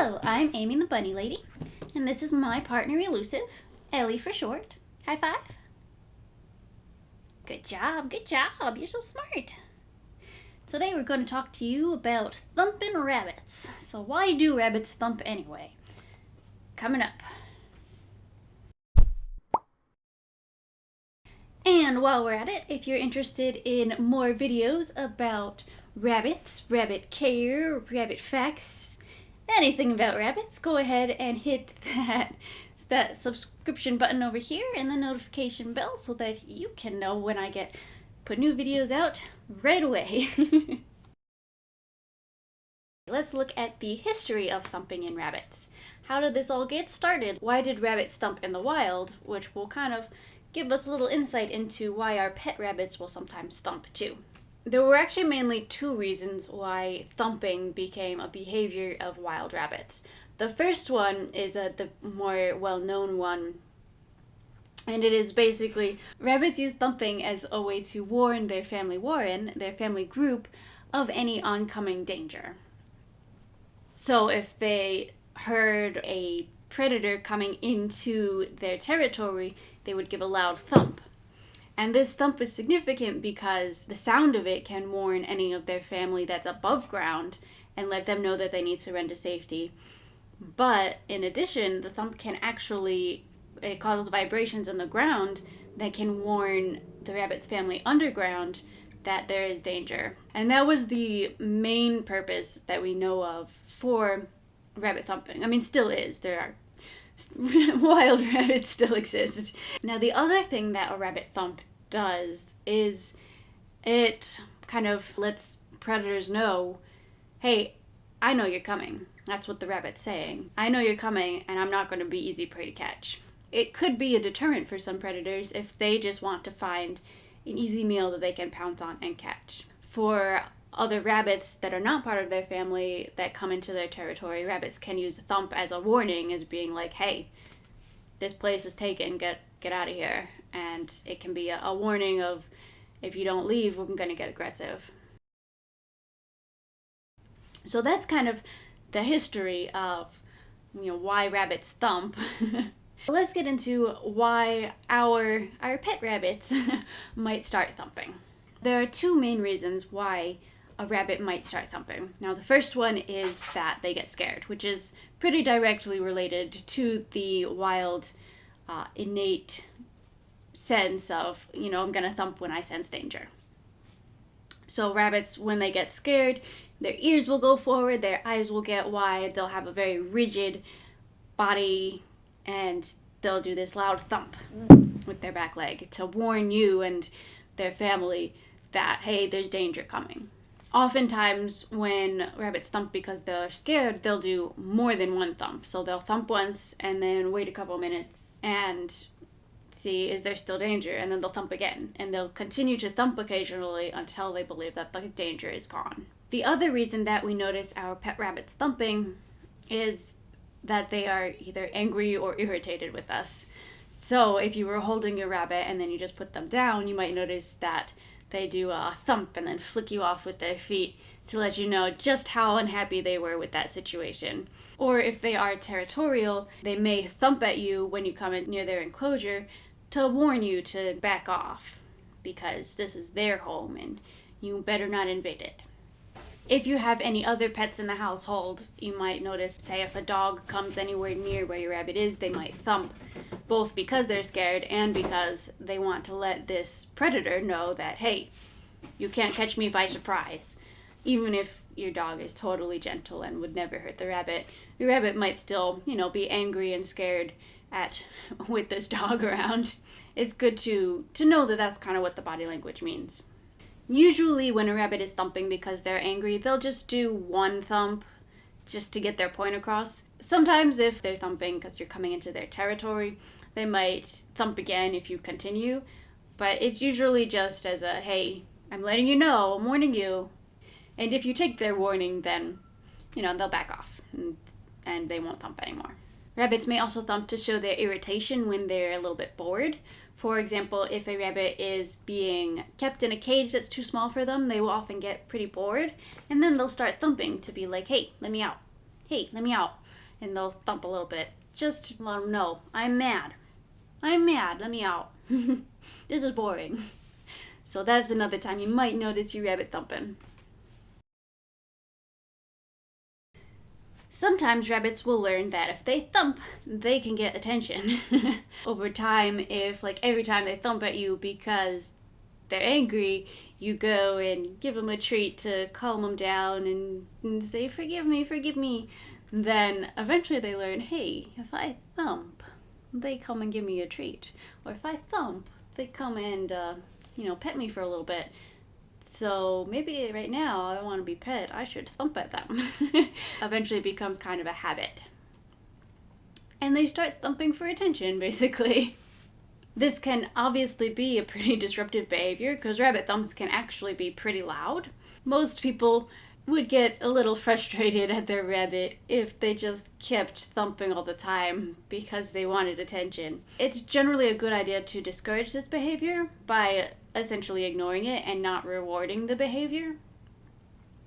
Hello, I'm Amy the Bunny Lady, and this is my partner Elusive, Ellie for short. High five. Good job, you're so smart. Today we're going to talk to you about thumping rabbits. So why do rabbits thump anyway? Coming up. And while we're at it, if you're interested in more videos about rabbits, rabbit care, rabbit facts, anything about rabbits, go ahead and hit that subscription button over here and the notification bell so that you can know when I put new videos out right away. Let's look at the history of thumping in rabbits. How did this all get started? Why did rabbits thump in the wild? Which will kind of give us a little insight into why our pet rabbits will sometimes thump too. There were actually mainly two reasons why thumping became a behavior of wild rabbits. The first one is the more well-known one, and it is basically rabbits use thumping as a way to warn their family group, of any oncoming danger. So if they heard a predator coming into their territory, they would give a loud thump. And this thump is significant because the sound of it can warn any of their family that's above ground and let them know that they need to run to safety. But in addition, the thump can actually cause vibrations in the ground that can warn the rabbit's family underground that there is danger. And that was the main purpose that we know of for rabbit thumping. I mean, still is. There are wild rabbits still exist. Now, the other thing that a rabbit thump does is it kind of lets predators know, hey, I know you're coming. That's what the rabbit's saying. I know you're coming, and I'm not going to be easy prey to catch. It could be a deterrent for some predators if they just want to find an easy meal that they can pounce on and catch. For other rabbits that are not part of their family that come into their territory, rabbits can use a thump as a warning, as being like, hey, this place is taken, get out of here. And it can be a warning of, if you don't leave, we're going to get aggressive. So that's kind of the history of, why rabbits thump. Let's get into why our pet rabbits might start thumping. There are two main reasons why a rabbit might start thumping. Now, the first one is that they get scared, which is pretty directly related to the wild, innate sense of, I'm gonna thump when I sense danger. So rabbits, when they get scared, their ears will go forward, their eyes will get wide, they'll have a very rigid body, and they'll do this loud thump with their back leg to warn you and their family that, hey, there's danger coming. Oftentimes, when rabbits thump because they're scared, they'll do more than one thump. So they'll thump once and then wait a couple minutes and see, is there still danger? And then they'll thump again. And they'll continue to thump occasionally until they believe that the danger is gone. The other reason that we notice our pet rabbits thumping is that they are either angry or irritated with us. So if you were holding your rabbit and then you just put them down, you might notice that they do a thump and then flick you off with their feet to let you know just how unhappy they were with that situation. Or if they are territorial, they may thump at you when you come in near their enclosure to warn you to back off, because this is their home and you better not invade it. If you have any other pets in the household, you might notice, say if a dog comes anywhere near where your rabbit is, they might thump, both because they're scared and because they want to let this predator know that, hey, you can't catch me by surprise. Even if your dog is totally gentle and would never hurt the rabbit, your rabbit might still, be angry and scared with this dog around. It's good to know that that's kind of what the body language means. Usually when a rabbit is thumping because they're angry, they'll just do one thump just to get their point across. Sometimes if they're thumping because you're coming into their territory, they might thump again if you continue. But it's usually just as a, hey, I'm letting you know, I'm warning you. And if you take their warning, then, they'll back off and they won't thump anymore. Rabbits may also thump to show their irritation when they're a little bit bored. For example, if a rabbit is being kept in a cage that's too small for them, they will often get pretty bored, and then they'll start thumping to be like, hey, let me out. Hey, let me out. and they'll thump a little bit. Just let them know, I'm mad. I'm mad, let me out. This is boring. So that's another time you might notice your rabbit thumping. Sometimes rabbits will learn that if they thump, they can get attention. Over time, if like every time they thump at you because they're angry, you go and give them a treat to calm them down and say, forgive me, then eventually they learn, hey, if I thump, they come and give me a treat. Or if I thump, they come and, pet me for a little bit. So maybe right now I want to be pet, I should thump at them. Eventually it becomes kind of a habit. And they start thumping for attention, basically. This can obviously be a pretty disruptive behavior because rabbit thumps can actually be pretty loud. Most people would get a little frustrated at their rabbit if they just kept thumping all the time because they wanted attention. It's generally a good idea to discourage this behavior by essentially ignoring it and not rewarding the behavior.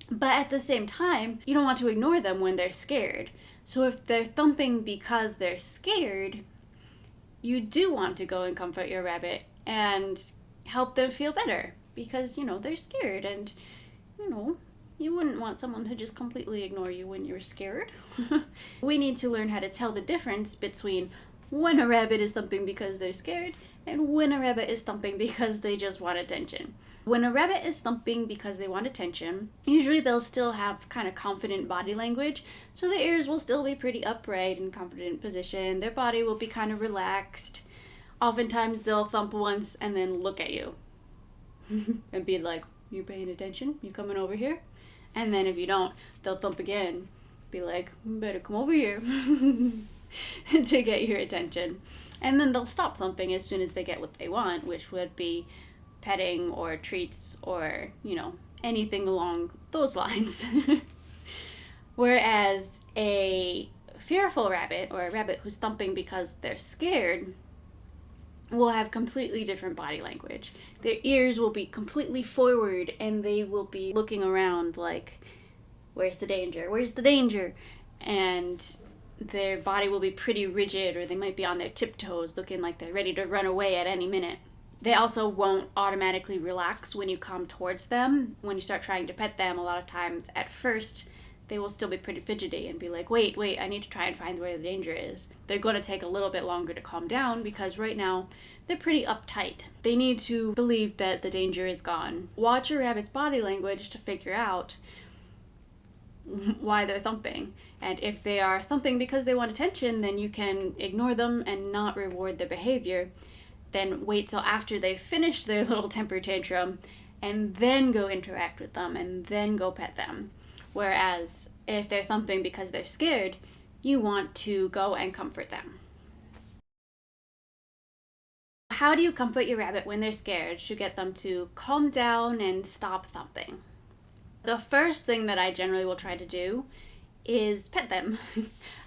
But at the same time, you don't want to ignore them when they're scared. So if they're thumping because they're scared, you do want to go and comfort your rabbit and help them feel better because, they're scared and, you wouldn't want someone to just completely ignore you when you're scared. We need to learn how to tell the difference between when a rabbit is thumping because they're scared and when a rabbit is thumping because they just want attention. When a rabbit is thumping because they want attention, usually they'll still have kind of confident body language, so their ears will still be pretty upright and confident position. Their body will be kind of relaxed. Oftentimes they'll thump once and then look at you and be like, you paying attention? You coming over here? And then if you don't, they'll thump again. Be like, better come over here to get your attention. And then they'll stop thumping as soon as they get what they want, which would be petting or treats or, anything along those lines. Whereas a fearful rabbit or a rabbit who's thumping because they're scared will have completely different body language. Their ears will be completely forward and they will be looking around like, where's the danger? Where's the danger? And their body will be pretty rigid, or they might be on their tiptoes looking like they're ready to run away at any minute. They also won't automatically relax when you come towards them. When you start trying to pet them, a lot of times at first they will still be pretty fidgety and be like, wait, I need to try and find where the danger is. They're going to take a little bit longer to calm down because right now they're pretty uptight. They need to believe that the danger is gone. Watch your rabbit's body language to figure out why they're thumping. And if they are thumping because they want attention, then you can ignore them and not reward their behavior. Then wait till after they've finished their little temper tantrum and then go interact with them and then go pet them. Whereas if they're thumping because they're scared, you want to go and comfort them. How do you comfort your rabbit when they're scared to get them to calm down and stop thumping? The first thing that I generally will try to do is pet them.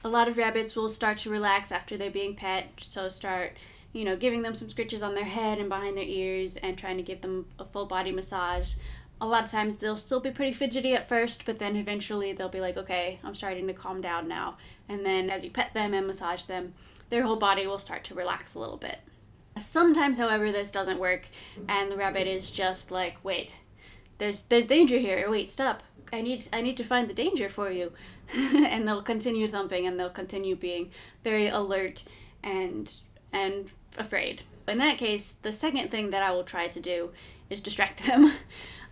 A lot of rabbits will start to relax after they're being pet, so start giving them some scritches on their head and behind their ears and trying to give them a full body massage. A lot of times they'll still be pretty fidgety at first, but then eventually they'll be like, okay, I'm starting to calm down now. And then as you pet them and massage them, their whole body will start to relax a little bit. Sometimes, however, this doesn't work and the rabbit is just like, wait, there's danger here. Wait, stop. I need to find the danger for you. And they'll continue thumping and they'll continue being very alert and afraid. In that case, the second thing that I will try to do is distract them.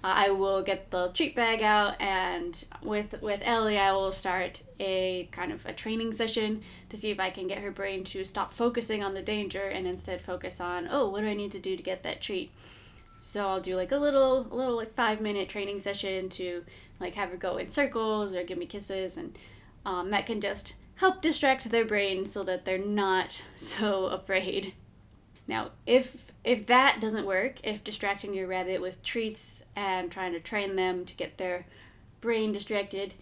I will get the treat bag out, and with Ellie, I will start a kind of a training session to see if I can get her brain to stop focusing on the danger and instead focus on, oh, what do I need to do to get that treat? So I'll do like a little like 5-minute training session to like have her go in circles or give me kisses, and that can just help distract their brain so that they're not so afraid. Now, if that doesn't work, if distracting your rabbit with treats and trying to train them to get their brain distracted,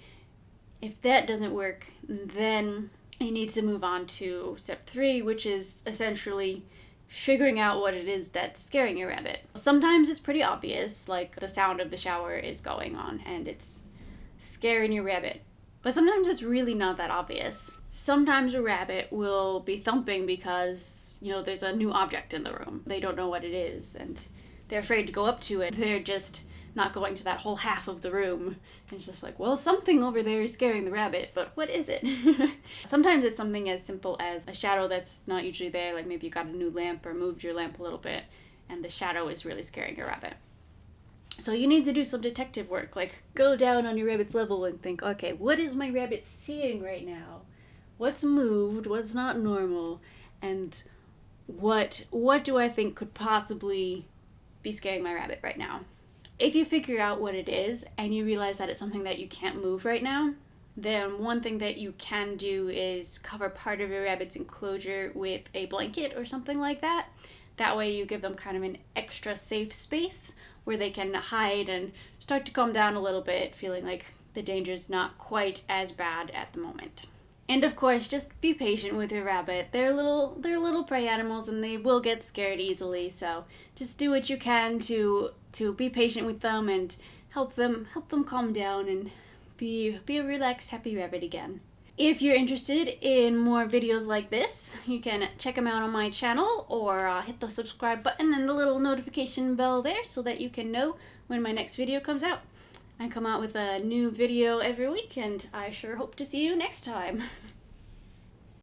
if that doesn't work, then you need to move on to step 3, which is essentially figuring out what it is that's scaring your rabbit. Sometimes it's pretty obvious, like the sound of the shower is going on and it's scaring your rabbit. But sometimes it's really not that obvious. Sometimes a rabbit will be thumping because, you know, there's a new object in the room. They don't know what it is, and they're afraid to go up to it. They're just not going to that whole half of the room. And it's just like, well, something over there is scaring the rabbit, but what is it? Sometimes it's something as simple as a shadow that's not usually there, like maybe you got a new lamp or moved your lamp a little bit, and the shadow is really scaring your rabbit. So you need to do some detective work, like go down on your rabbit's level and think, okay, what is my rabbit seeing right now? What's moved? What's not normal? And what do I think could possibly be scaring my rabbit right now? If you figure out what it is and you realize that it's something that you can't move right now, then one thing that you can do is cover part of your rabbit's enclosure with a blanket or something like that. That way you give them kind of an extra safe space where they can hide and start to calm down a little bit, feeling like the danger's not quite as bad at the moment. And of course, just be patient with your rabbit. They're little prey animals and they will get scared easily, so just do what you can to be patient with them and help them calm down and be a relaxed, happy rabbit again. If you're interested in more videos like this, you can check them out on my channel or hit the subscribe button and the little notification bell there so that you can know when my next video comes out. I come out with a new video every week, and I sure hope to see you next time.